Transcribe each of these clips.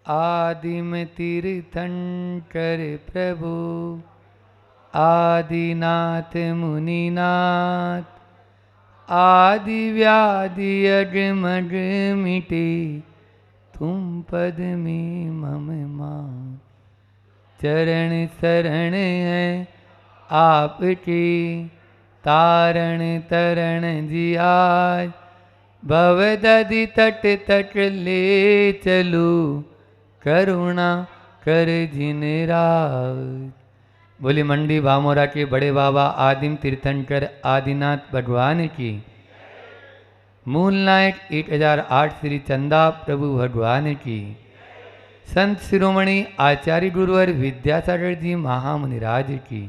आदिम तीर्थंकर प्रभु आदिनाथ मुनिनाथ आदि व्याधि अगमग मिटे तुम पद में मम मान। चरण शरण है आपके तारण तरण जी आज भवदधि तट तट ले चलो करुणा कर जिन राज। बोली मंडी भामोरा के बड़े बाबा आदिम तीर्थंकर आदिनाथ भगवान की। मूल नायक 1008 श्री चंदा प्रभु भगवान की। संत शिरोमणि आचार्य गुरुवर विद्यासागर जी महामुनिराज की।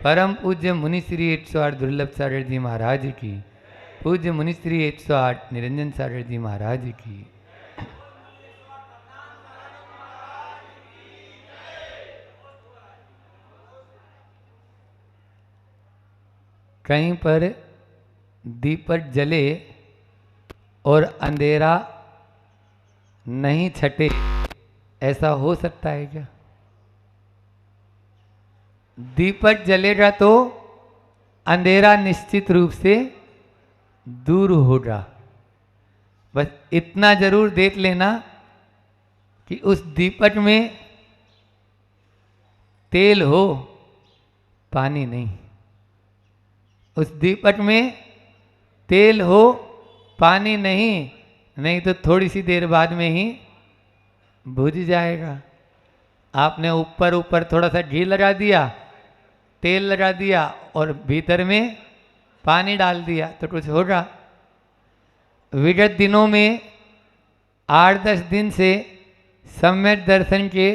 परम पूज्य मुनि श्री 108 दुर्लभ सागर जी महाराज की। पूज्य मुनि श्री 108 निरंजन सागर जी महाराज की। कहीं पर दीपक जले और अंधेरा नहीं छटे, ऐसा हो सकता है क्या? दीपक जलेगा तो अंधेरा निश्चित रूप से दूर होगा। बस इतना जरूर देख लेना कि उस दीपक में तेल हो, पानी नहीं। उस दीपक में तेल हो, पानी नहीं, नहीं तो थोड़ी सी देर बाद में ही बुझ जाएगा। आपने ऊपर ऊपर थोड़ा सा घी लगा दिया, तेल लगा दिया और भीतर में पानी डाल दिया तो कुछ होगा? विगत दिनों में 8-10 दिन से सम्यक दर्शन के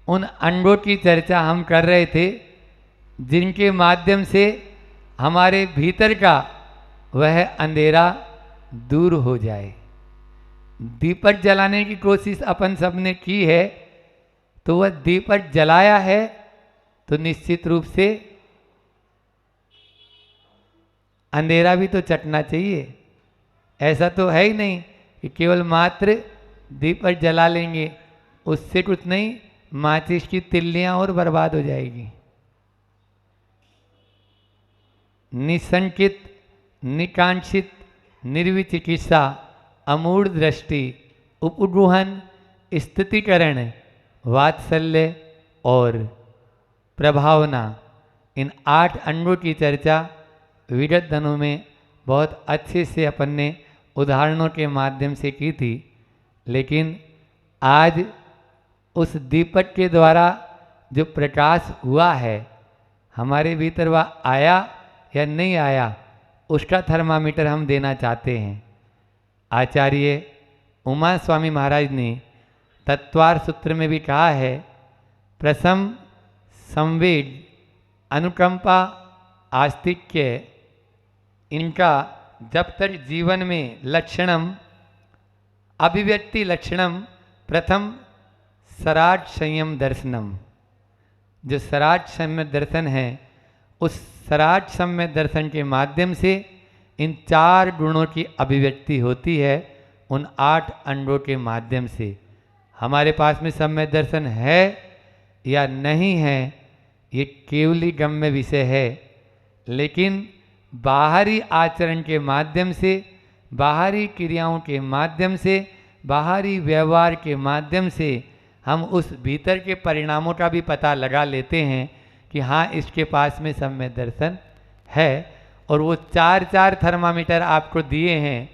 उन अंगों की चर्चा हम कर रहे थे, जिनके माध्यम से हमारे भीतर का वह अंधेरा दूर हो जाए। दीपक जलाने की कोशिश अपन सबने की है, तो वह दीपक जलाया है तो निश्चित रूप से अंधेरा भी तो चटना चाहिए। ऐसा तो है ही नहीं कि केवल मात्र दीपक जला लेंगे, उससे कुछ नहीं, माचिस की तिल्लियां और बर्बाद हो जाएगी। निसंकित, निकांक्षित, निर्विचिकित्सा, अमूढ़ दृष्टि, उपगुहन, स्थितिकरण, वात्सल्य और प्रभावना, इन 8 अंगों की चर्चा विगत दिनों में बहुत अच्छे से अपन ने उदाहरणों के माध्यम से की थी। लेकिन आज उस दीपक के द्वारा जो प्रकाश हुआ है, हमारे भीतर वह आया या नहीं आया, उसका थर्मामीटर हम देना चाहते हैं। आचार्य उमा स्वामी महाराज ने तत्वार सूत्र में भी कहा है, प्रसम, संवेद, अनुकंपा, आस्तिक्य, इनका जब तक जीवन में लक्षणम, अभिव्यक्ति लक्षणम, प्रथम सराट संयम दर्शनम। जो सराट सम्य दर्शन है, उस सराट सम्य दर्शन के माध्यम से इन 4 गुणों की अभिव्यक्ति होती है, उन 8 अंगों के माध्यम से। हमारे पास में सम्य दर्शन है या नहीं है, ये केवली गम्य विषय है। लेकिन बाहरी आचरण के माध्यम से, बाहरी क्रियाओं के माध्यम से, बाहरी व्यवहार के माध्यम से हम उस भीतर के परिणामों का भी पता लगा लेते हैं कि हाँ, इसके पास में सम्य दर्शन है। और वो 4 थर्मामीटर आपको दिए हैं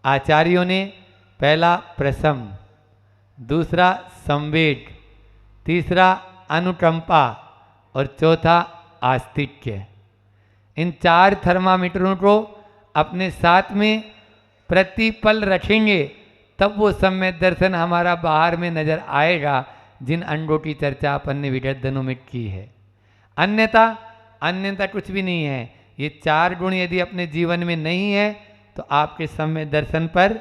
आचार्यों ने। पहला प्रसम, दूसरा संवेग, तीसरा अनुकंपा और चौथा आस्तिक्य। इन 4 थर्मामीटरों को अपने साथ में प्रतिपल रखेंगे, तब वो सम्य दर्शन हमारा बाहर में नजर आएगा, जिन अंगों की चर्चा अपन ने विगत दिनों में की है। अन्यथा कुछ भी नहीं है। ये 4 गुण यदि अपने जीवन में नहीं है, तो आपके सम्य दर्शन पर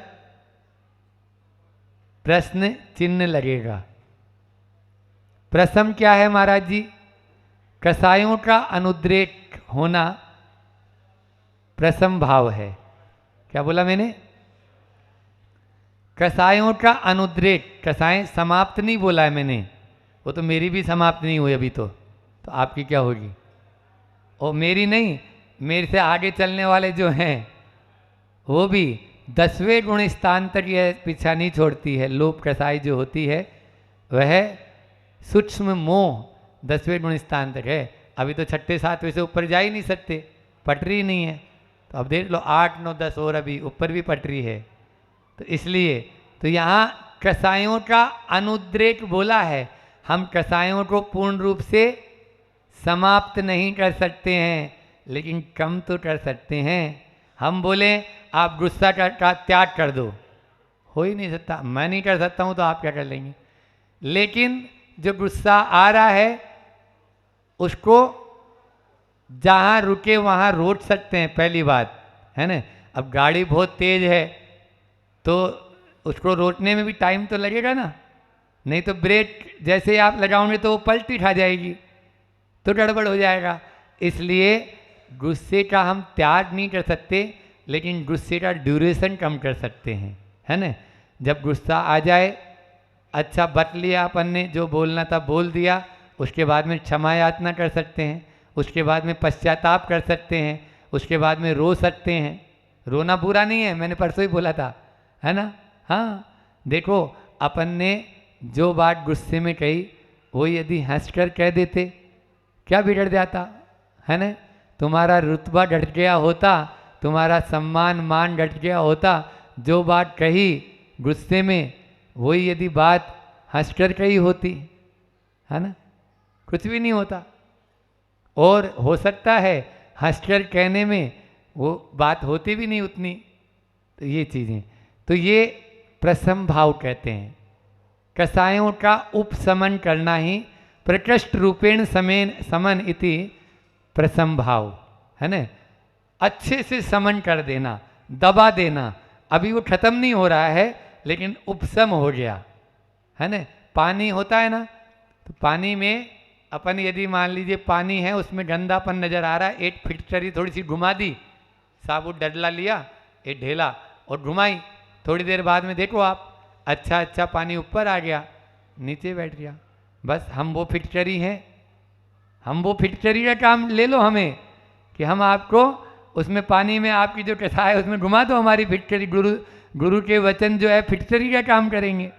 प्रश्न चिन्ह लगेगा। प्रसम क्या है महाराज जी? कसायों का अनुद्रेक होना प्रसम भाव है। क्या बोला मैंने? कसायों का अनुद्रेक, कसाएं समाप्त नहीं बोला है मैंने, वो तो मेरी भी समाप्त नहीं हुई अभी तो आपकी क्या होगी? और मेरी नहीं, मेरे से आगे चलने वाले जो हैं वो भी 10वें गुण स्थान तक यह पीछा नहीं छोड़ती है। लोभ कसाई जो होती है वह सूक्ष्म मोह 10वें गुण स्थान तक है। अभी तो 6ठे 7वें से ऊपर जा ही नहीं सकते, पटरी नहीं है। तो अब देख लो 8 9 10 और अभी ऊपर भी पटरी है। तो इसलिए तो यहाँ कसायों का अनुद्रेक बोला है। हम कसायों को पूर्ण रूप से समाप्त नहीं कर सकते हैं, लेकिन कम तो कर सकते हैं। हम बोले आप गुस्सा का त्याग कर दो, हो ही नहीं सकता। मैं नहीं कर सकता हूँ तो आप क्या कर लेंगे? लेकिन जो गुस्सा आ रहा है उसको जहाँ रुके वहाँ रोक सकते हैं, पहली बात है ना। अब गाड़ी बहुत तेज है तो उसको रोकने में भी टाइम तो लगेगा ना, नहीं तो ब्रेक जैसे ही आप लगाओगे तो वो पलटी खा जाएगी, तो गड़बड़ हो जाएगा। इसलिए गुस्से का हम त्याग नहीं कर सकते, लेकिन गुस्से का ड्यूरेशन कम कर सकते हैं, है ना। जब गुस्सा आ जाए, अच्छा बत लिया अपन ने, जो बोलना था बोल दिया, उसके बाद में क्षमा याचना कर सकते हैं, उसके बाद में पश्चाताप कर सकते हैं, उसके बाद में रो सकते हैं। रोना बुरा नहीं है, मैंने परसों ही बोला था, है ना। हाँ देखो, अपन ने जो बात गुस्से में कही वो यदि हंसकर कह देते क्या बिगड़ जाता, है ना। तुम्हारा रुतबा घट गया होता, तुम्हारा सम्मान मान घट गया होता। जो बात कही गुस्से में वही यदि बात हंसकर कही होती, है ना, कुछ भी नहीं होता। और हो सकता है हंसकर कहने में वो बात होती भी नहीं उतनी। तो ये चीज़ें, तो ये प्रसम भाव कहते हैं। कसायों का उपशमन करना ही प्रकृष्ट रूपेण समन इति प्रसम भाव, है ना। अच्छे से समन कर देना, दबा देना। अभी वो खत्म नहीं हो रहा है, लेकिन उपशम हो गया, है ना। पानी होता है ना, तो पानी में अपन यदि मान लीजिए पानी है, उसमें गंदापन नजर आ रहा है, एक फिटकरी थोड़ी सी घुमा दी, साबुत डडला लिया, एक ढेला और घुमाई, थोड़ी देर बाद में देखो आप अच्छा पानी ऊपर आ गया, नीचे बैठ गया। बस हम वो फिटकरी हैं, हम वो फिटकरी का काम ले लो हमें, कि हम आपको उसमें पानी में आपकी जो कथा है उसमें घुमा दो हमारी फिटकरी। गुरु के वचन जो है फिटकरी का काम करेंगे,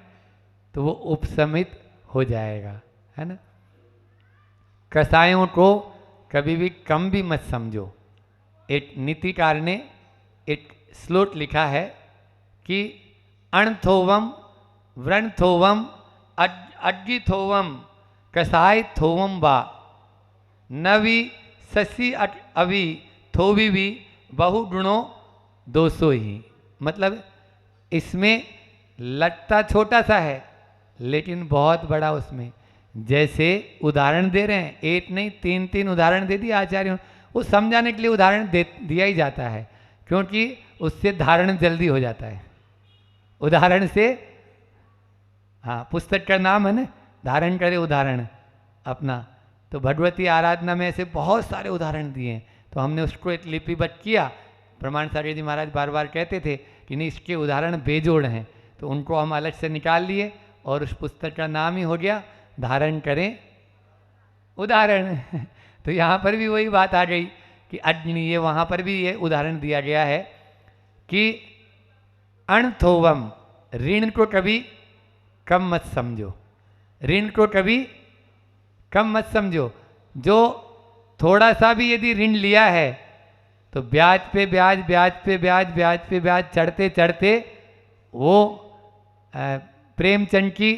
तो वो उपशमित हो जाएगा, है ना। कसायों को कभी भी कम भी मत समझो। एक नीतिकार ने एक श्लोक लिखा है कि अणथोवम व्रणथोवम अज्ञिथोवम कसाय थोवम बा नवी ससी अवि थोवी भी बहुगुणों दोषो ही। मतलब इसमें लगता छोटा सा है लेकिन बहुत बड़ा उसमें, जैसे उदाहरण दे रहे हैं, एक नहीं 3 उदाहरण दे दिए आचार्यों। वो समझाने के लिए उदाहरण दिया ही जाता है, क्योंकि उससे धारण जल्दी हो जाता है उदाहरण से। हाँ, पुस्तक का नाम है ना, धारण करे उदाहरण अपना। तो भगवती आराधना में ऐसे बहुत सारे उदाहरण दिए हैं, तो हमने उसको एक लिपिबद्ध किया। प्रमाण सागर जी महाराज बार बार कहते थे कि नहीं इसके उदाहरण बेजोड़ हैं, तो उनको हम अलग से निकाल लिए और उस पुस्तक का नाम ही हो गया धारण करें उदाहरण। तो यहाँ पर भी वही बात आ गई कि अग्नि, ये वहाँ पर भी ये उदाहरण दिया गया है कि अणथोवम, ऋण को कभी कम मत समझो, ऋण को कभी कम मत समझो। जो थोड़ा सा भी यदि ऋण लिया है तो ब्याज पे ब्याज, ब्याज पे ब्याज, ब्याज पे ब्याज चढ़ते चढ़ते वो प्रेमचंद की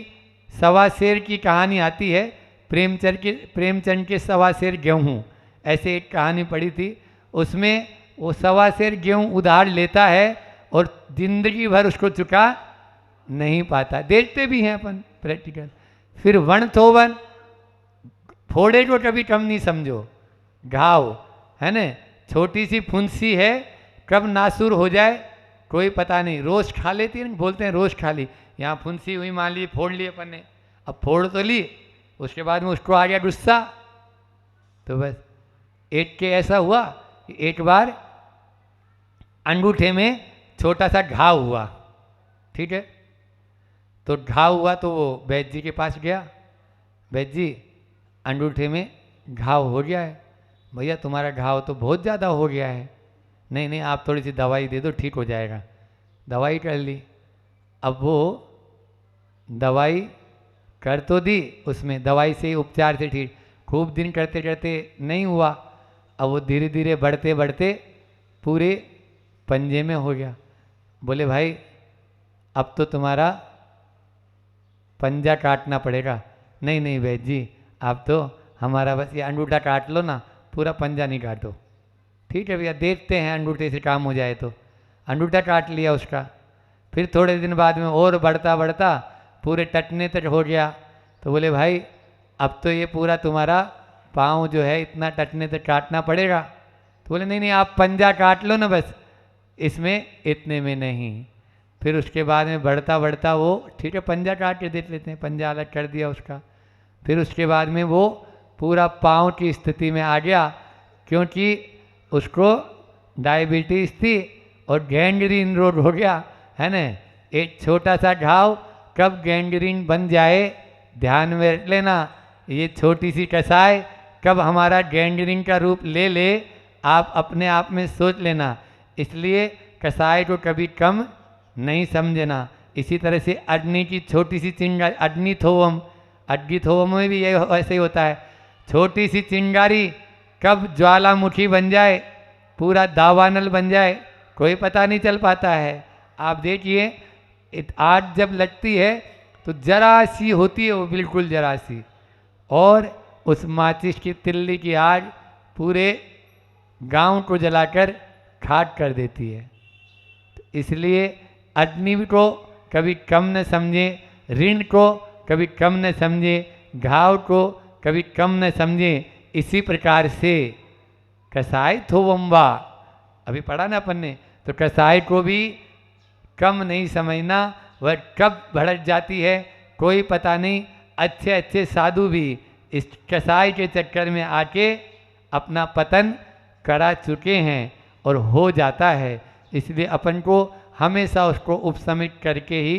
1.25 सेर की कहानी आती है, प्रेमचंद के 1.25 सेर गेहूँ, ऐसे एक कहानी पढ़ी थी। उसमें वो 1.25 सेर गेहूँ उधार लेता है और जिंदगी भर उसको चुका नहीं पाता। देखते भी हैं अपन प्रैक्टिकल। फिर वणथोवन, फोड़े को कभी कम नहीं समझो। घाव है ना, छोटी सी फुंसी है, कब नासूर हो जाए कोई पता नहीं। रोज खा लेती है, बोलते हैं रोज खा ली, यहाँ फुंसी हुई मान ली, फोड़ ली अपन ने। अब फोड़ तो ली, उसके बाद में उसको आ गया गुस्सा। तो बस एक के ऐसा हुआ कि एक बार अंगूठे में छोटा सा घाव हुआ, ठीक है, तो घाव हुआ तो वो वैद्य जी के पास गया, वैद्य जी अंगूठे में घाव हो गया है। भैया तुम्हारा घाव तो बहुत ज़्यादा हो गया है। नहीं नहीं आप थोड़ी सी दवाई दे दो ठीक हो जाएगा। दवाई कर ली। अब वो दवाई कर तो दी, उसमें दवाई से उपचार से ठीक, खूब दिन करते करते नहीं हुआ। अब वो धीरे धीरे बढ़ते बढ़ते पूरे पंजे में हो गया। बोले भाई अब तो तुम्हारा पंजा काटना पड़ेगा। नहीं नहीं वैद्य जी आप तो हमारा बस ये अंगूठा काट लो ना, पूरा पंजा नहीं काटो। ठीक है भैया देखते हैं अंगूठे से काम हो जाए। तो अंगूठा काट लिया उसका। फिर थोड़े दिन बाद में और बढ़ता बढ़ता पूरे टटने तक हो गया। तो बोले भाई अब तो ये पूरा तुम्हारा पाँव जो है इतना टटने तक काटना पड़ेगा। तो बोले नहीं नहीं आप पंजा काट लो ना बस, इसमें इतने में नहीं। फिर उसके बाद में बढ़ता बढ़ता वो ठीक है पंजा काट के देख लेते हैं, पंजा अलग कर दिया उसका। फिर उसके बाद में वो पूरा पाँव की स्थिति में आ गया, क्योंकि उसको डायबिटीज़ थी और गैंग्रीन रोग हो गया है ना। एक छोटा सा घाव कब गैंग्रीन बन जाए ध्यान में रख लेना। ये छोटी सी कसाय कब हमारा गैंग्रीन का रूप ले ले आप अपने आप में सोच लेना। इसलिए कसाय को कभी कम नहीं समझना। इसी तरह से अग्नि की छोटी सी चिंगारी, अग्निथोवम, अग्निथोवम में भी ये ऐसे ही होता है। छोटी सी चिंगारी कब ज्वालामुखी बन जाए, पूरा दावानल बन जाए, कोई पता नहीं चल पाता है। आप देखिए आग जब लगती है तो जरा सी होती है, वो बिल्कुल जरा सी, और उस माचिस की तिल्ली की आग पूरे गांव को जलाकर खाक कर देती है। तो इसलिए अग्नि को कभी कम न समझे, ऋण को कभी कम न समझे, घाव को कभी कम न समझे। इसी प्रकार से कसाय थोवम्बा अभी पढ़ा ना अपन ने, तो कसाय को भी कम नहीं समझना। वह कब भड़क जाती है कोई पता नहीं। अच्छे अच्छे साधु भी इस कसाय के चक्कर में आके अपना पतन करा चुके हैं और हो जाता है। इसलिए अपन को हमेशा उसको उपशमित करके ही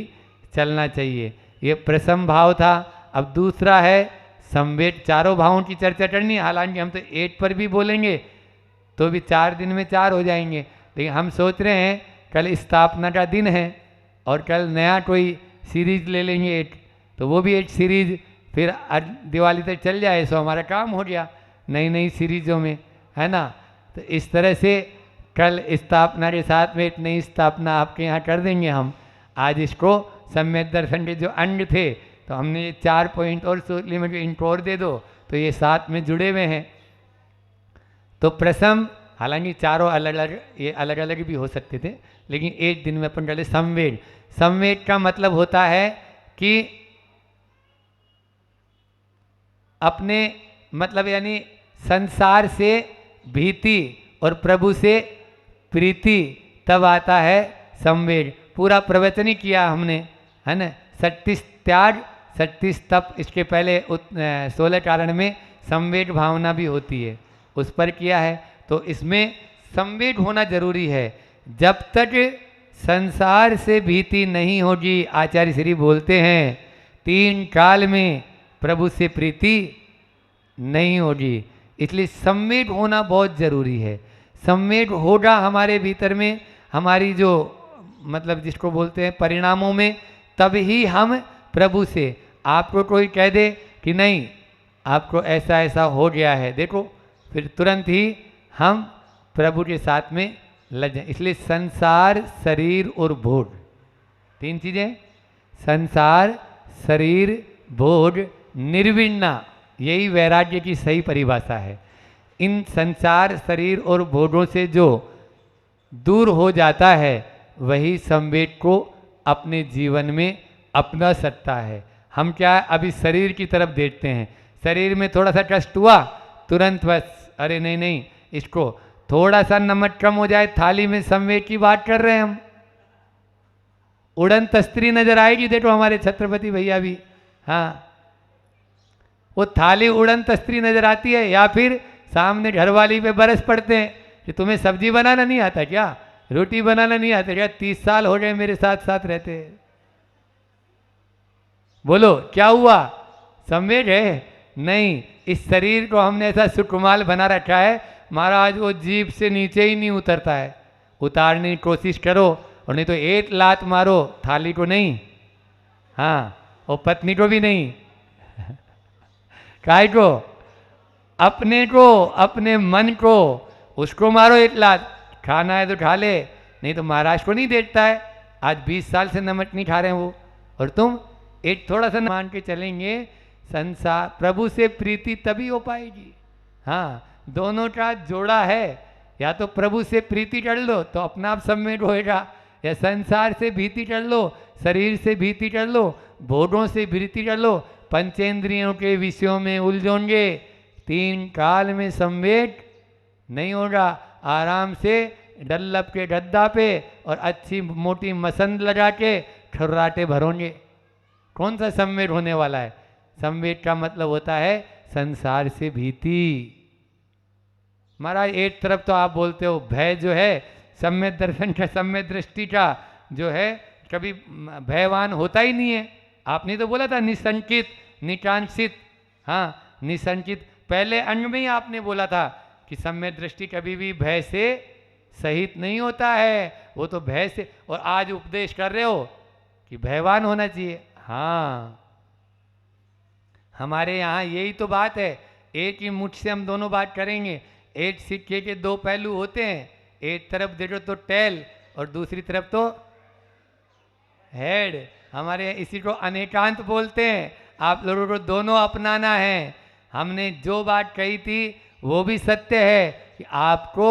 चलना चाहिए। ये प्रथम भाव था। अब दूसरा है संवेद। चारों भावों की चर्चा करनी, हालांकि हम तो 8 पर भी बोलेंगे तो भी 4 दिन में 4 हो जाएंगे, लेकिन हम सोच रहे हैं कल स्थापना का दिन है और कल नया कोई सीरीज ले लेंगे 8, तो वो भी 8 सीरीज फिर दिवाली तक चल जाए सो हमारा काम हो गया नई नई सीरीजों में, है ना। तो इस तरह से कल स्थापना के साथ में एक नई स्थापना आपके यहाँ कर देंगे हम। आज इसको सम्यक दर्शन के जो अंग थे तो हमने ये 4 पॉइंट और सोच लिए, मुझे इनको और दे दो, तो ये साथ में जुड़े हुए हैं। तो प्रथम, हालांकि चारों अलग अलग, ये अलग अलग भी हो सकते थे, लेकिन एक दिन में अपन चले संवेद। संवेद का मतलब होता है कि अपने मतलब यानी संसार से भीति और प्रभु से प्रीति तब आता है संवेद। पूरा प्रवचन ही किया हमने, है ना। 36 त्याग 36 तप, इसके पहले 16 कारण में संवेद भावना भी होती है, उस पर किया है। तो इसमें संवेद होना जरूरी है। जब तक संसार से भीति नहीं होगी, आचार्य श्री बोलते हैं 3 काल में प्रभु से प्रीति नहीं होगी। इसलिए संवेद होना बहुत जरूरी है। संवेद होगा हमारे भीतर में, हमारी जो मतलब जिसको बोलते हैं परिणामों में, तब ही हम प्रभु से, आपको कोई कह दे कि नहीं आपको ऐसा ऐसा हो गया है, देखो फिर तुरंत ही हम प्रभु के साथ में लग जाए। इसलिए संसार, शरीर और भोग, 3 चीजें, संसार, शरीर, भोग, निर्विण्णा, यही वैराग्य की सही परिभाषा है। इन संसार, शरीर और भोगों से जो दूर हो जाता है वही संवेद को अपने जीवन में अपना सकता है। हम क्या अभी शरीर की तरफ देखते हैं, शरीर में थोड़ा सा कष्ट हुआ तुरंत बस अरे नहीं नहीं, इसको थोड़ा सा नमक कम हो जाए थाली में, संवेद की बात कर रहे हैं हम। उड़न तस्त्री नजर आएगी, देखो हमारे छत्रपति भैया भी, हाँ वो थाली उड़न तस्त्री नजर आती है। या फिर सामने घरवाली पे बरस पड़ते हैं कि तुम्हें सब्जी बनाना नहीं आता क्या, रोटी बनाना नहीं आता क्या, 30 साल हो गए मेरे साथ साथ रहते। बोलो क्या हुआ? संवेद है? नहीं, इस शरीर को हमने ऐसा सुकुमाल बना रखा है महाराज, वो जीभ से नीचे ही नहीं उतरता है। उतारने की कोशिश करो और नहीं तो एक लात मारो, थाली को नहीं, हाँ, और पत्नी को भी नहीं, काय को? अपने को, अपने मन को, उसको मारो एक लात। खाना है तो खा ले, नहीं तो महाराज को नहीं देखता है, आज 20 साल से नमक नहीं खा रहे हैं वो, और तुम एक थोड़ा सा मान के चलेंगे, संसार प्रभु से प्रीति तभी हो पाएगी। हाँ, दोनों का जोड़ा है, या तो प्रभु से प्रीति कर लो तो अपना आप सम्मेट होएगा, या संसार से भीति कर लो, शरीर से भीति कर लो, भोगों से भीति कर लो, पंचेंद्रियों के विषयों में उलझोंगे, 3 काल में संवेद नहीं होगा। आराम से डल्लब के गद्दा पे और अच्छी मोटी मसंद लगा के ठर्राटे भरोगे, कौन सा संवेद होने वाला है? संवेद का मतलब होता है संसार से भीति। महाराज एक तरफ तो आप बोलते हो भय जो है सम्यक दर्शन का, सम्यक दृष्टि का जो है कभी भयवान होता ही नहीं है। आपने तो बोला था निसंकित निकांक्षित, हाँ निसंकित, पहले अंग में ही आपने बोला था कि सम्यक दृष्टि कभी भी भय से सहित नहीं होता है, वो तो भय से, और आज उपदेश कर रहे हो कि भयवान होना चाहिए। हाँ, हमारे यहाँ यही तो बात है, एक ही मुठ से हम दोनों बात करेंगे। एक सिक्के के 2 पहलू होते हैं, एक तरफ देखो तो टेल और दूसरी तरफ तो हेड। हमारे यहाँ इसी को अनेकांत बोलते हैं, आप लोगों को दोनों अपनाना है। हमने जो बात कही थी वो भी सत्य है कि आपको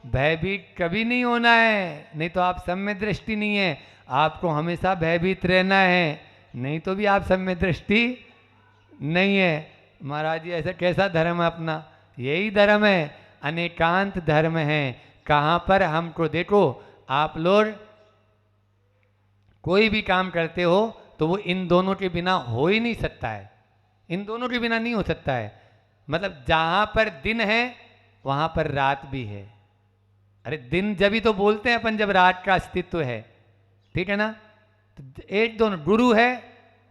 भयभीत कभी नहीं होना है, नहीं तो आप सम्यक दृष्टि नहीं है, आपको हमेशा भयभीत रहना है, नहीं तो भी आप सम्यक दृष्टि नहीं है। महाराज जी ऐसा कैसा धर्म है अपना? यही धर्म है, अनेकांत धर्म है। कहाँ पर हमको देखो, आप लोग कोई भी काम करते हो तो वो इन दोनों के बिना हो ही नहीं सकता है, इन दोनों के बिना नहीं हो सकता है। मतलब जहाँ पर दिन है वहाँ पर रात भी है। अरे दिन जब ही तो बोलते हैं अपन जब रात का अस्तित्व है, ठीक है ना? तो एक दोनों, गुरु है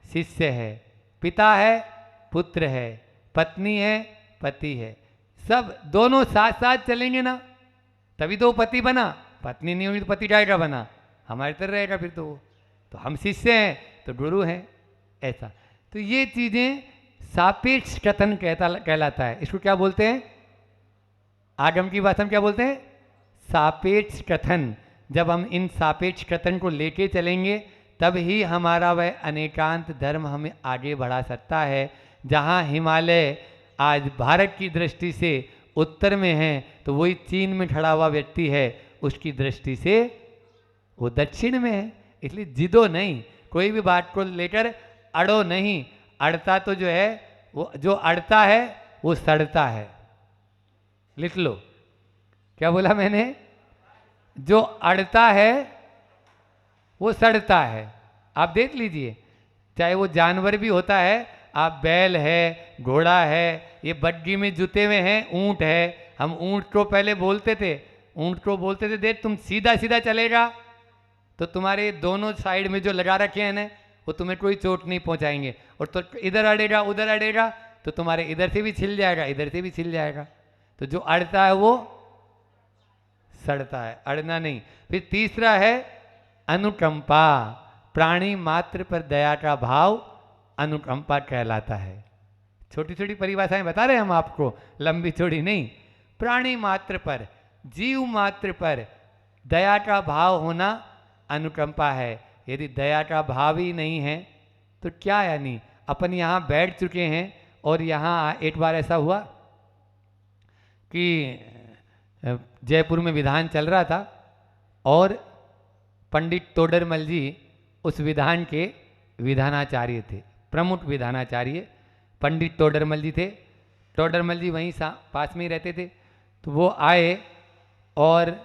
शिष्य है, पिता है पुत्र है, पत्नी है पति है, सब दोनों साथ साथ चलेंगे ना, तभी तो वो पति बना। पत्नी नहीं होगी तो पति जाएगा बना, हमारे तरह रहेगा फिर तो वो। तो हम शिष्य हैं तो गुरु हैं, ऐसा। तो ये चीज़ें सापेक्ष कथन कहलाता है। इसको क्या बोलते हैं? आगम की भाषा में क्या बोलते हैं? सापेक्ष कथन। जब हम इन सापेक्ष कथन को लेके चलेंगे तब ही हमारा वह अनेकांत धर्म हमें आगे बढ़ा सकता है। जहाँ हिमालय आज भारत की दृष्टि से उत्तर में है तो वही चीन में खड़ा हुआ व्यक्ति है, उसकी दृष्टि से वो दक्षिण में है। इसलिए जिदो नहीं, कोई भी बात को लेकर अड़ो नहीं। अड़ता तो जो है वो, जो अड़ता है वो सड़ता है। लिख लो, क्या बोला मैंने? जो अड़ता है वो सड़ता है। आप देख लीजिए, चाहे वो जानवर भी होता है, आप बैल है, घोड़ा है, ये बग्गी में जुते हुए हैं, ऊंट है। हम ऊंट को पहले बोलते थे, ऊंट को बोलते थे देख तुम सीधा सीधा चलेगा तो तुम्हारे दोनों साइड में जो लगा रखे हैं ना वो तुम्हें कोई चोट नहीं पहुंचाएंगे, और तो इधर अड़ेगा उधर अड़ेगा तो तुम्हारे इधर से भी छिल जाएगा इधर से भी छिल जाएगा। तो जो अड़ता है वो सड़ता है, अड़ना नहीं। फिर तीसरा है अनुकंपा। प्राणी मात्र पर दया का भाव अनुकंपा कहलाता है। छोटी छोटी परिभाषाएं बता रहे हैं हम आपको, लंबी चौड़ी नहीं। प्राणी मात्र पर, जीव मात्र पर दया का भाव होना अनुकंपा है। यदि दया का भाव ही नहीं है तो क्या, यानी अपन यहाँ बैठ चुके हैं और यहाँ एक बार ऐसा हुआ कि जयपुर में विधान चल रहा था और पंडित तोडरमल जी उस विधान के विधानाचार्य थे, प्रमुख विधानाचार्य पंडित तोडरमल जी थे। तोडरमल जी वहीं पास में ही रहते थे। तो वो आए और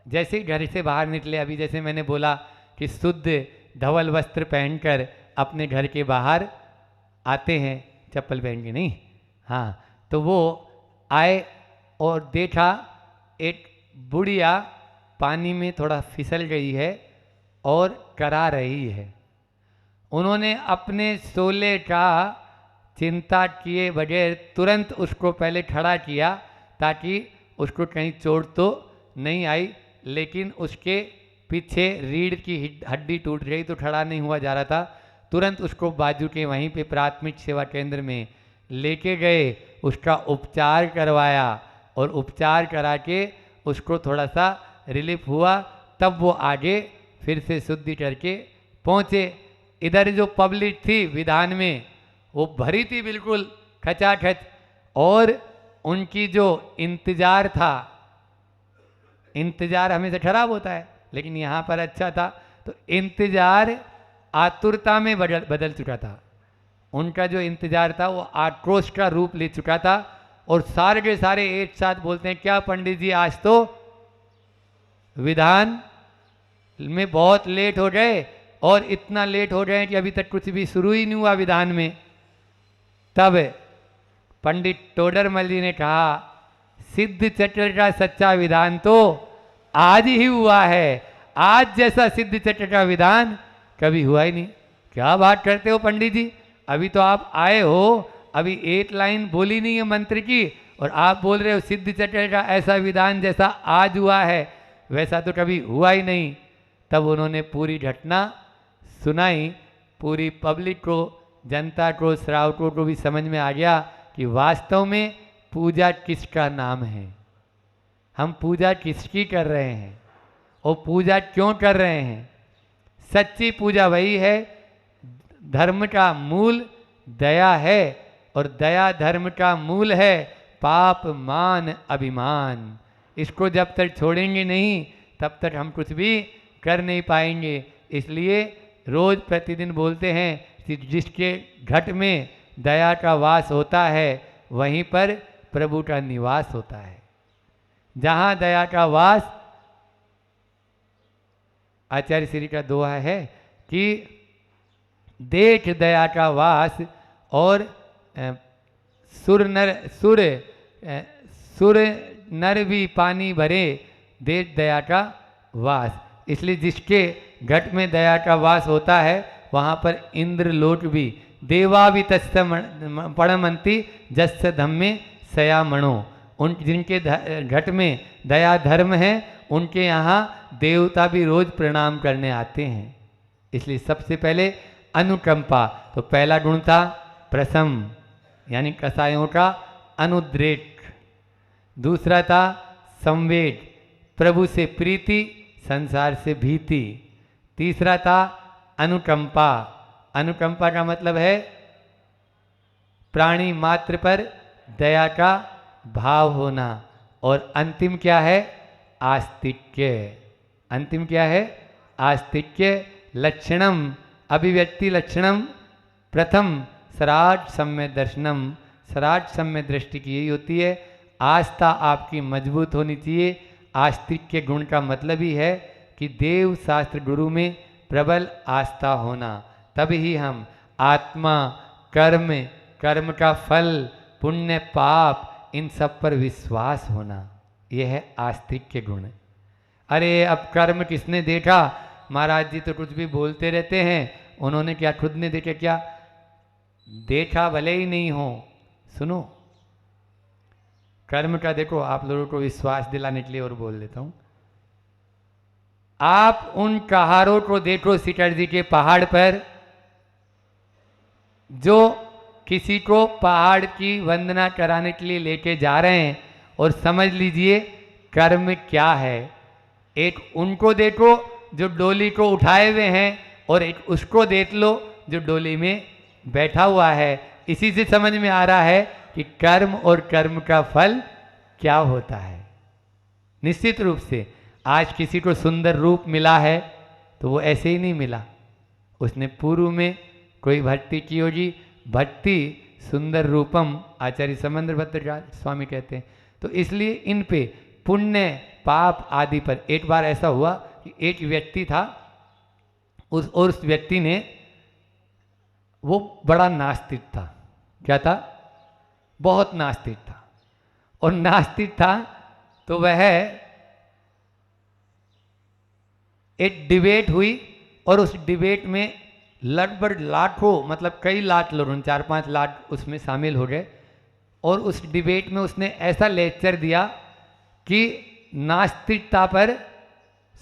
जैसे ही घर से बाहर निकले, अभी जैसे मैंने बोला कि शुद्ध धवल वस्त्र पहनकर अपने घर के बाहर आते हैं, चप्पल पहन के नहीं, हाँ, तो वो आए और देखा एक बुढ़िया पानी में थोड़ा फिसल गई है और करा रही है, उन्होंने अपने शोले का चिंता किए बगैर तुरंत उसको पहले खड़ा किया ताकि उसको कहीं चोट तो नहीं आई, लेकिन उसके पीछे रीढ़ की हड्डी टूट गई तो खड़ा नहीं हुआ जा रहा था। तुरंत उसको बाजू के वहीं पे प्राथमिक सेवा केंद्र में लेके गए, उसका उपचार करवाया और उपचार करा के उसको थोड़ा सा रिलीफ हुआ, तब वो आगे फिर से शुद्धि करके पहुँचे। इधर जो पब्लिक थी विधान में वो भरी थी बिल्कुल खचाखच, और उनकी जो इंतजार था, इंतजार हमेशा खराब होता है लेकिन यहाँ पर अच्छा था, तो इंतजार आतुरता में बदल चुका था। उनका जो इंतजार था वो आक्रोश का रूप ले चुका था, और सारे के सारे एक साथ बोलते हैं, क्या पंडित जी आज तो विधान में बहुत लेट हो गए, और इतना लेट हो गए कि अभी तक कुछ भी शुरू ही नहीं हुआ विधान में। तब पंडित टोडरमल जी ने कहा, सिद्ध चक्र का सच्चा विधान तो आज ही हुआ है, आज जैसा सिद्ध चक्र का विधान कभी हुआ ही नहीं। क्या बात करते हो पंडित जी, अभी तो आप आए हो, अभी एक लाइन बोली नहीं है मंत्र की, और आप बोल रहे हो सिद्ध चक्र का ऐसा विधान जैसा आज हुआ है वैसा तो कभी हुआ ही नहीं। तब उन्होंने पूरी घटना सुनाई, पूरी पब्लिक को, जनता को, श्रावकों को भी समझ में आ गया कि वास्तव में पूजा किसका नाम है, हम पूजा किसकी कर रहे हैं और पूजा क्यों कर रहे हैं। सच्ची पूजा वही है, धर्म का मूल दया है, और दया धर्म का मूल है, पाप मान अभिमान। इसको जब तक छोड़ेंगे नहीं तब तक हम कुछ भी कर नहीं पाएंगे। इसलिए रोज प्रतिदिन बोलते हैं कि जिसके घट में दया का वास होता है वहीं पर प्रभु का निवास होता है। जहाँ दया का वास, आचार्य श्री का दोहा है कि देख दया का वास, और सुर नर भी पानी भरे, देख दया का वास। इसलिए जिसके घट में दया का वास होता है वहाँ पर इंद्र लोक भी, देवा भी तस् पड़मंती जस्य धम्मे सयामणो, उन जिनके घट में दया धर्म है उनके यहाँ देवता भी रोज प्रणाम करने आते हैं। इसलिए सबसे पहले अनुकंपा, तो पहला गुण था प्रसम यानी कसायों का अनुद्रेक, दूसरा था संवेद, प्रभु से प्रीति संसार से भीति, तीसरा था अनुकंपा, अनुकंपा का मतलब है प्राणी मात्र पर दया का भाव होना, और अंतिम क्या है, आस्तिक्य। अंतिम क्या है, आस्तिक्य। लक्षणम अभिव्यक्ति लक्षणम प्रथम सराट सम्य दर्शनम, सराट सम्य दृष्टि की यही होती है, आस्था आपकी मजबूत होनी चाहिए। आस्तिक्य गुण का मतलब ही है कि देव शास्त्र गुरु में प्रबल आस्था होना, तभी ही हम आत्मा, कर्म, कर्म का फल, पुण्य पाप, इन सब पर विश्वास होना, यह है आस्तिक्य गुण। अरे अब कर्म किसने देखा, महाराज जी तो कुछ भी बोलते रहते हैं, उन्होंने क्या खुद ने देखे क्या, देखा भले ही नहीं हो। सुनो, कर्म का देखो, आप लोगों को विश्वास दिलाने के लिए और बोल देता हूं। आप उन कहारों को देखो सीकर जी के पहाड़ पर, जो किसी को पहाड़ की वंदना कराने के लिए लेके जा रहे हैं, और समझ लीजिए कर्म क्या है। एक उनको देखो जो डोली को उठाए हुए हैं, और एक उसको देख लो जो डोली में बैठा हुआ है। इसी से समझ में आ रहा है कि कर्म और कर्म का फल क्या होता है। निश्चित रूप से आज किसी को सुंदर रूप मिला है तो वो ऐसे ही नहीं मिला, उसने पूर्व में कोई भक्ति की होगी। भक्ति सुंदर रूपम, आचार्य समंदर भट्टाचार्य स्वामी कहते हैं। तो इसलिए इन पे पुण्य पाप आदि पर, एक बार ऐसा हुआ कि एक व्यक्ति था, उस व्यक्ति ने, वो बड़ा नास्तिक था। क्या था, बहुत नास्तिक था। और नास्तिक था तो वह, एक डिबेट हुई और उस डिबेट में लगभग लाखों, मतलब कई लाख लोग, 4-5 लाख उसमें शामिल हो गए। और उस डिबेट में उसने ऐसा लेक्चर दिया कि नास्तिकता पर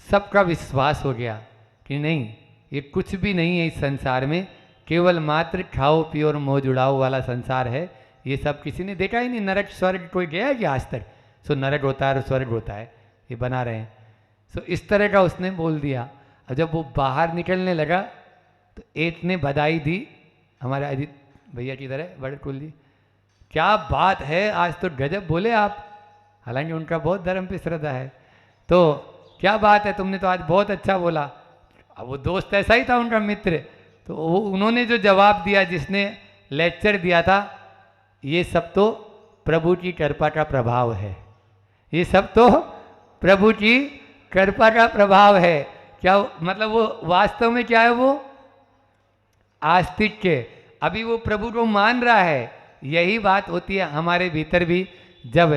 सबका विश्वास हो गया कि नहीं, ये कुछ भी नहीं है इस संसार में, केवल मात्र खाओ पियो और मौज उड़ाओ वाला संसार है। ये सब किसी ने देखा ही नहीं, नरक स्वर्ग कोई गया है कि आज तक? सो नरक होता है और स्वर्ग होता है, ये बना रहे हैं। सो इस तरह का उसने बोल दिया। और जब वो बाहर निकलने लगा तो एक ने बधाई दी, हमारे अजीत भैया की तरह बड़े कुल जी, क्या बात है, आज तो गजब बोले आप। हालांकि उनका बहुत धर्म पे श्रद्धा है, तो क्या बात है, तुमने तो आज बहुत अच्छा बोला। अब वो दोस्त ऐसा ही था उनका मित्र, तो वो उन्होंने जो जवाब दिया, जिसने लेक्चर दिया था, ये सब तो प्रभु की कृपा का प्रभाव है, ये सब तो प्रभु की कृपा का प्रभाव है। क्या मतलब वो वास्तव में क्या है, वो आस्तिक के, अभी वो प्रभु को मान रहा है। यही बात होती है हमारे भीतर भी, जब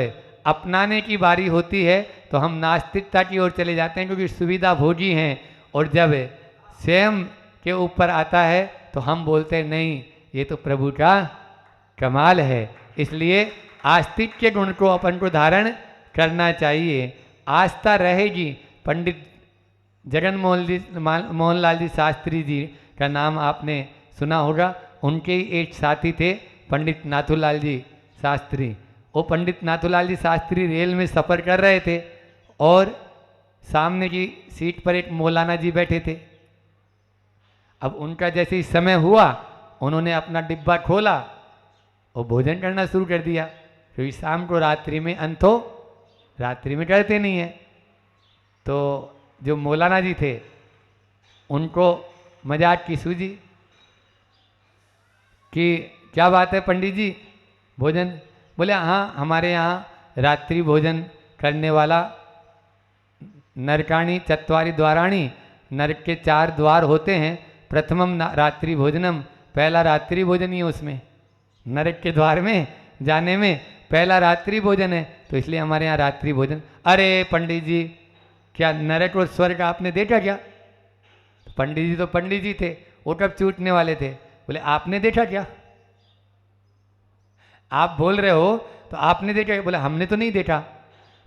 अपनाने की बारी होती है तो हम नास्तिकता की ओर चले जाते हैं क्योंकि सुविधा भोगी हैं, और जब स्वयं के ऊपर आता है तो हम बोलते हैं नहीं, ये तो प्रभु का कमाल है। इसलिए आस्तिक के गुण को अपन को धारण करना चाहिए। आस्था रहेगी। पंडित जगन मोहनलाल जी शास्त्री जी का नाम आपने सुना होगा, उनके ही एक साथी थे पंडित नाथूलाल जी शास्त्री। वो पंडित नाथूलाल जी शास्त्री रेल में सफ़र कर रहे थे और सामने की सीट पर एक मौलाना जी बैठे थे। अब उनका जैसे ही समय हुआ, उन्होंने अपना डिब्बा खोला और भोजन करना शुरू कर दिया, क्योंकि शाम को रात्रि में अंतो रात्रि में करते नहीं है। तो जो मौलाना जी थे उनको मजाक की सूझी कि क्या बात है पंडित जी, भोजन? बोले हाँ, हमारे यहाँ रात्रि भोजन करने वाला नरकाणी चत्वारि द्वाराणी, नरक के 4 द्वार होते हैं। प्रथमम रात्रि भोजनम, पहला रात्रि भोजन ही है उसमें, नरक के द्वार में जाने में पहला रात्रि भोजन है, तो इसलिए हमारे यहाँ रात्रि भोजन। अरे पंडित जी, क्या नरक और स्वर्ग आपने देखा क्या? पंडित जी तो पंडित जी थे, वो कब छूटने वाले थे। बोले आपने देखा क्या? आप बोल रहे हो तो आपने देखा? बोले हमने तो नहीं देखा।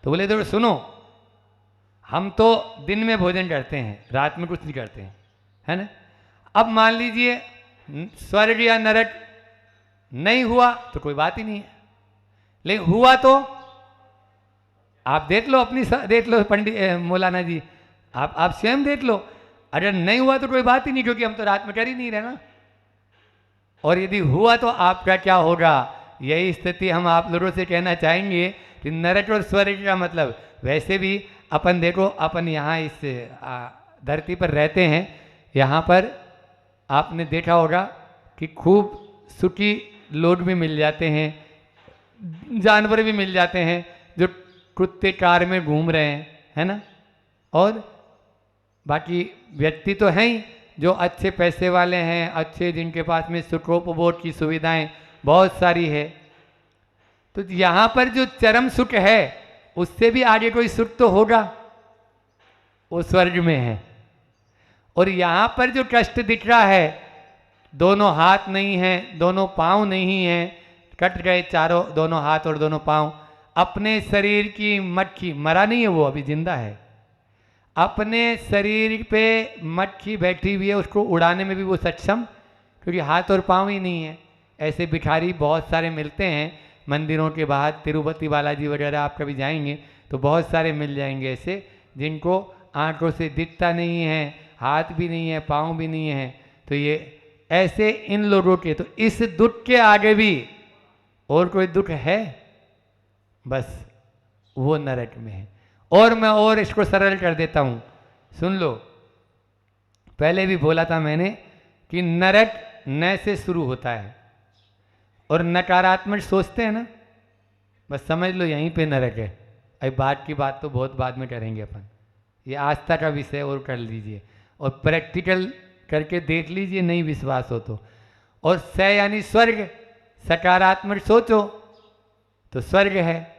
तो बोले तो सुनो, हम तो दिन में भोजन करते हैं, रात में कुछ नहीं करते हैं, है ना। अब मान लीजिए स्वर्ग या नरक नहीं हुआ तो कोई बात ही नहीं है, लेकिन हुआ तो आप देख लो, अपनी देख लो पंडित मौलाना जी, आप स्वयं देख लो। अगर नहीं हुआ तो कोई बात ही नहीं, क्योंकि हम तो रात में कर ही नहीं रहे ना। और यदि हुआ तो आपका क्या होगा? यही स्थिति हम आप लोगों से कहना चाहेंगे कि नरक और स्वर्ग का मतलब, वैसे भी अपन देखो, अपन यहाँ इस धरती पर रहते हैं, यहाँ पर आपने देखा होगा कि खूब सुखी लोग भी मिल जाते हैं, जानवर भी मिल जाते हैं जो कुत्ते कार में घूम रहे हैं, है ना। और बाकी व्यक्ति तो हैं ही जो अच्छे पैसे वाले हैं, अच्छे, जिनके पास में सुखोपभोग की सुविधाएं बहुत सारी है। तो यहाँ पर जो चरम सुख है, उससे भी आगे कोई सुख तो होगा, वो स्वर्ग में है। और यहाँ पर जो कष्ट दिख रहा है, दोनों हाथ नहीं हैं, दोनों पाँव नहीं हैं, कट गए चारों दोनों हाथ और दोनों पाँव। अपने शरीर की मक्खी, मरा नहीं है वो, अभी जिंदा है, अपने शरीर पे मक्खी बैठी हुई है, उसको उड़ाने में भी वो सक्षम, क्योंकि हाथ और पाँव ही नहीं है। ऐसे भिखारी बहुत सारे मिलते हैं मंदिरों के बाहर, तिरुपति बालाजी वगैरह आप कभी जाएंगे तो बहुत सारे मिल जाएंगे ऐसे, जिनको आंखों से दिखता नहीं है, हाथ भी नहीं है, पाँव भी नहीं है। तो ये ऐसे इन लोगों के, तो इस दुख के आगे भी और कोई दुख है? बस वो नरक में है। और मैं और इसको सरल कर देता हूँ, सुन लो। पहले भी बोला था मैंने कि नरक न से शुरू होता है, और नकारात्मक सोचते हैं ना, बस समझ लो यहीं पे नरक है। अब बात की बात तो बहुत बाद में करेंगे अपन, ये आस्था का विषय और कर लीजिए और प्रैक्टिकल करके देख लीजिए, नहीं विश्वास हो तो। और स यानी स्वर्ग, सकारात्मक सोचो तो स्वर्ग है।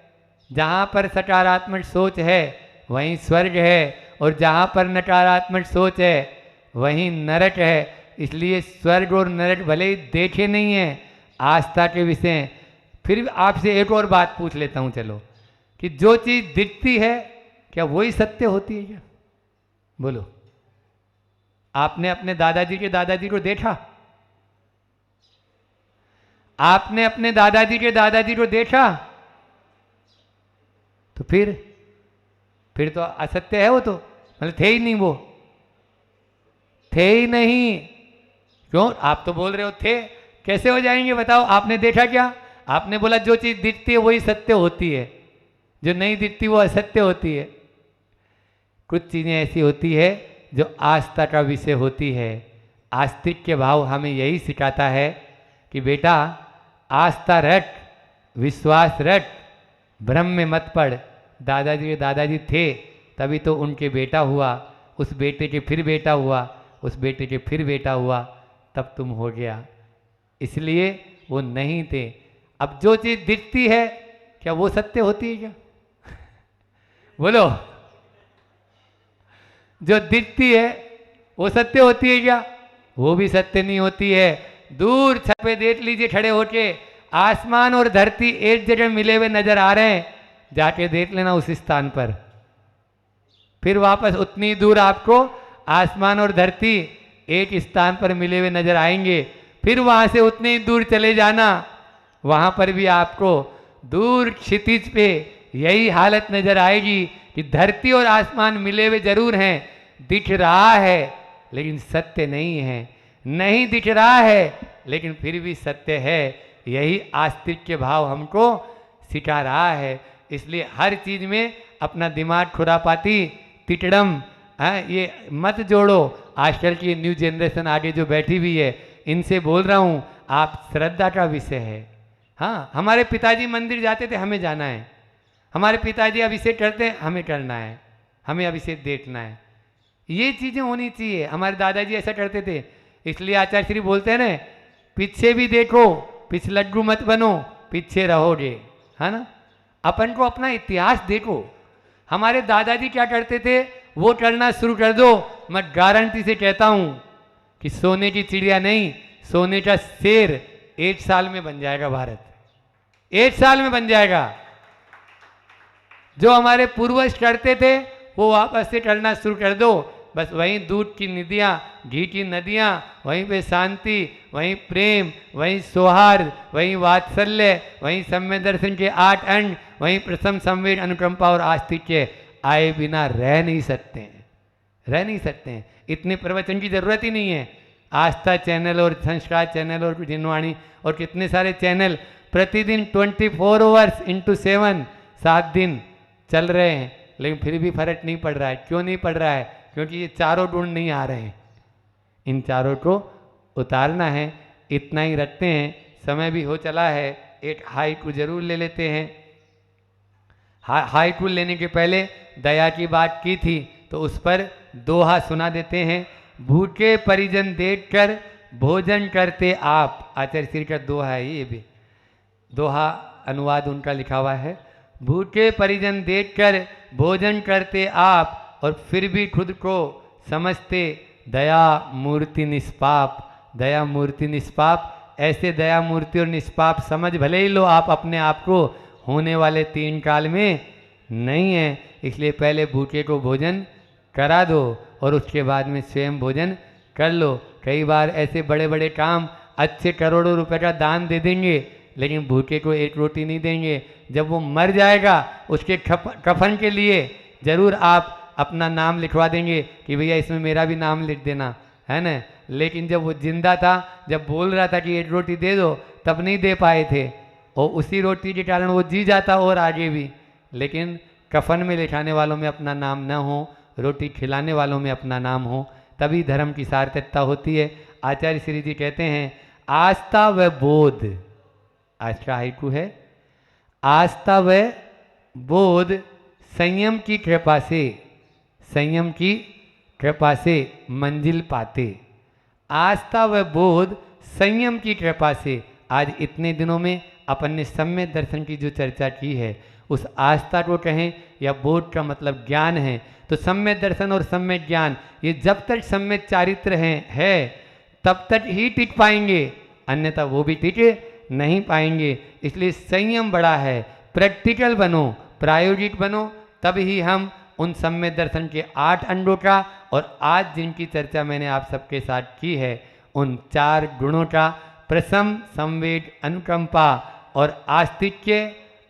जहाँ पर सकारात्मक सोच है वहीं स्वर्ग है, और जहाँ पर नकारात्मक सोच है वहीं नरक है। इसलिए स्वर्ग और नरक भले ही देखे नहीं है आस्था के विषय। फिर भी आपसे एक और बात पूछ लेता हूँ, चलो, कि जो चीज़ दिखती है क्या वही सत्य होती है क्या? बोलो। आपने अपने दादाजी के दादाजी को देखा? आपने अपने दादाजी के दादाजी को देखा? तो फिर तो असत्य है वो, तो मतलब थे ही नहीं, वो थे ही नहीं। क्यों? आप तो बोल रहे हो थे, कैसे हो जाएंगे बताओ? आपने देखा क्या? आपने बोला जो चीज दिखती है वही सत्य होती है, जो नहीं दिखती वो असत्य होती है। कुछ चीजें ऐसी होती है जो आस्था का विषय होती है। आस्तिक के भाव हमें यही सिखाता है कि बेटा आस्था रख, विश्वास रख, भ्रम में मत पड़। दादाजी के दादाजी थे तभी तो उनके बेटा हुआ, उस बेटे के फिर बेटा हुआ, उस बेटे के फिर बेटा हुआ, तब तुम हो गया। इसलिए वो नहीं थे। अब जो चीज़ दिखती है क्या वो सत्य होती है क्या? बोलो। जो दिखती है वो सत्य होती है क्या? वो भी सत्य नहीं होती है। दूर छत पे देख लीजिए खड़े होके, आसमान और धरती एक जगह मिले हुए नजर आ रहे हैं, जाके देख लेना उस स्थान पर। फिर वापस उतनी दूर आपको आसमान और धरती एक स्थान पर मिले हुए नजर आएंगे। फिर वहां से उतनी दूर चले जाना, वहां पर भी आपको दूर क्षितिज पे यही हालत नजर आएगी कि धरती और आसमान मिले हुए जरूर हैं, दिख रहा है लेकिन सत्य नहीं है। नहीं दिख रहा है लेकिन फिर भी सत्य है। यही आस्तिक के भाव हमको सिखा रहा है। इसलिए हर चीज में अपना दिमाग खुरापाती तिटड़म ये मत जोड़ो। आजकल की न्यू जनरेशन आगे जो बैठी हुई है, इनसे बोल रहा हूँ, आप श्रद्धा का विषय है। हाँ, हमारे पिताजी मंदिर जाते थे, हमें जाना है। हमारे पिताजी अभिषेक करते हैं, हमें करना है, हमें अभिषेक देखना है। ये चीज़ें होनी चाहिए। हमारे दादाजी ऐसा करते थे। इसलिए आचार्य श्री बोलते हैं ना, पीछे भी देखो, पिछलग्गू मत बनो, पीछे रहोगे, है ना। अपन को अपना इतिहास देखो। हमारे दादाजी क्या करते थे वो करना शुरू कर दो। मैं गारंटी से कहता हूँ कि सोने की चिड़िया नहीं, सोने का शेर 1 साल में बन जाएगा भारत। 1 साल में बन जाएगा। जो हमारे पूर्वज करते थे वो वापस से करना शुरू कर दो। बस वहीं दूध की नदियाँ, घी की नदियाँ, वहीं पे शांति, वहीं प्रेम, वहीं सौहार्द, वहीं वात्सल्य, वहीं सम्य दर्शन के 8 अंग, वहीं प्रथम संवेद, अनुकंपा और आस्तिक्य आए बिना रह नहीं सकते हैं, रह नहीं सकते हैं। इतने प्रवचन की जरूरत ही नहीं है। आस्था चैनल और संस्कार चैनल और जिनवाणी और कितने सारे चैनल प्रतिदिन 24 आवर्स इंटू 7 7 दिन चल रहे हैं, लेकिन फिर भी फर्क नहीं पड़ रहा है। क्यों नहीं पड़ रहा है? क्योंकि ये चारों गुण नहीं आ रहे हैं। इन चारों को उतारना है। इतना ही रखते हैं, समय भी हो चला है। एक हाइकू जरूर ले लेते हैं। हाइकू लेने के पहले दया की बात की थी तो उस पर दोहा सुना देते हैं। भूखे परिजन देखकर भोजन करते आप। आचार्य श्री का दोहा है ये भी, दोहा अनुवाद उनका लिखा हुआ है। भूखे परिजन देखकर भोजन करते आप और फिर भी खुद को समझते दया मूर्ति निष्पाप। दया मूर्ति निष्पाप, ऐसे दया मूर्ति और निष्पाप समझ भले ही लो आप अपने आप को, होने वाले 3 काल में नहीं है। इसलिए पहले भूखे को भोजन करा दो और उसके बाद में स्वयं भोजन कर लो। कई बार ऐसे बड़े बड़े काम अच्छे करोड़ों रुपए का दान दे देंगे, लेकिन भूखे को 1 रोटी नहीं देंगे। जब वो मर जाएगा उसके कफन के लिए जरूर आप अपना नाम लिखवा देंगे कि भैया इसमें मेरा भी नाम लिख देना, है ना। लेकिन जब वो जिंदा था, जब बोल रहा था कि 1 रोटी दे दो, तब नहीं दे पाए थे, और उसी रोटी के कारण वो जी जाता और आगे भी। लेकिन कफन में लिखाने वालों में अपना नाम न हो, रोटी खिलाने वालों में अपना नाम हो, तभी धर्म की सार्थकता होती है। आचार्य श्री जी कहते हैं, आस्था व बोध, आज का हाइकू है, आस्था व बोध संयम की कृपा से, संयम की कृपा से मंजिल पाते। आस्था व बोध संयम की कृपा से। आज इतने दिनों में अपन ने सम्यक दर्शन की जो चर्चा की है, उस आस्था को कहें या बोध का मतलब ज्ञान है। तो सम्यक दर्शन और सम्यक ज्ञान, ये जब तक सम्यक चारित्र है तब तक ही टिक पाएंगे, अन्यथा वो भी टिक नहीं पाएंगे। इसलिए संयम बड़ा है। प्रैक्टिकल बनो, प्रायोगिक बनो, तब ही हम उन सम्यक दर्शन के 8 अंडों का और आज जिनकी चर्चा मैंने आप सबके साथ की है उन 4 गुणों का, प्रसम, संवेग, अनुकंपा और आस्तिक्य,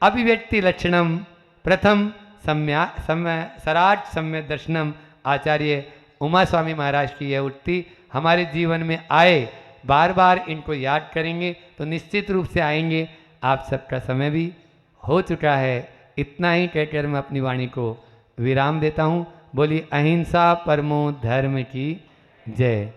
अभिव्यक्ति लक्षणम, प्रथम सराट सम्यक दर्शनम, आचार्य उमा स्वामी महाराज की यह उक्ति हमारे जीवन में आए, बार बार इनको याद करेंगे तो निश्चित रूप से आएंगे। आप सबका समय भी हो चुका है। इतना ही कहकर मैं अपनी वाणी को विराम देता हूँ। बोली अहिंसा परमो धर्म की जय।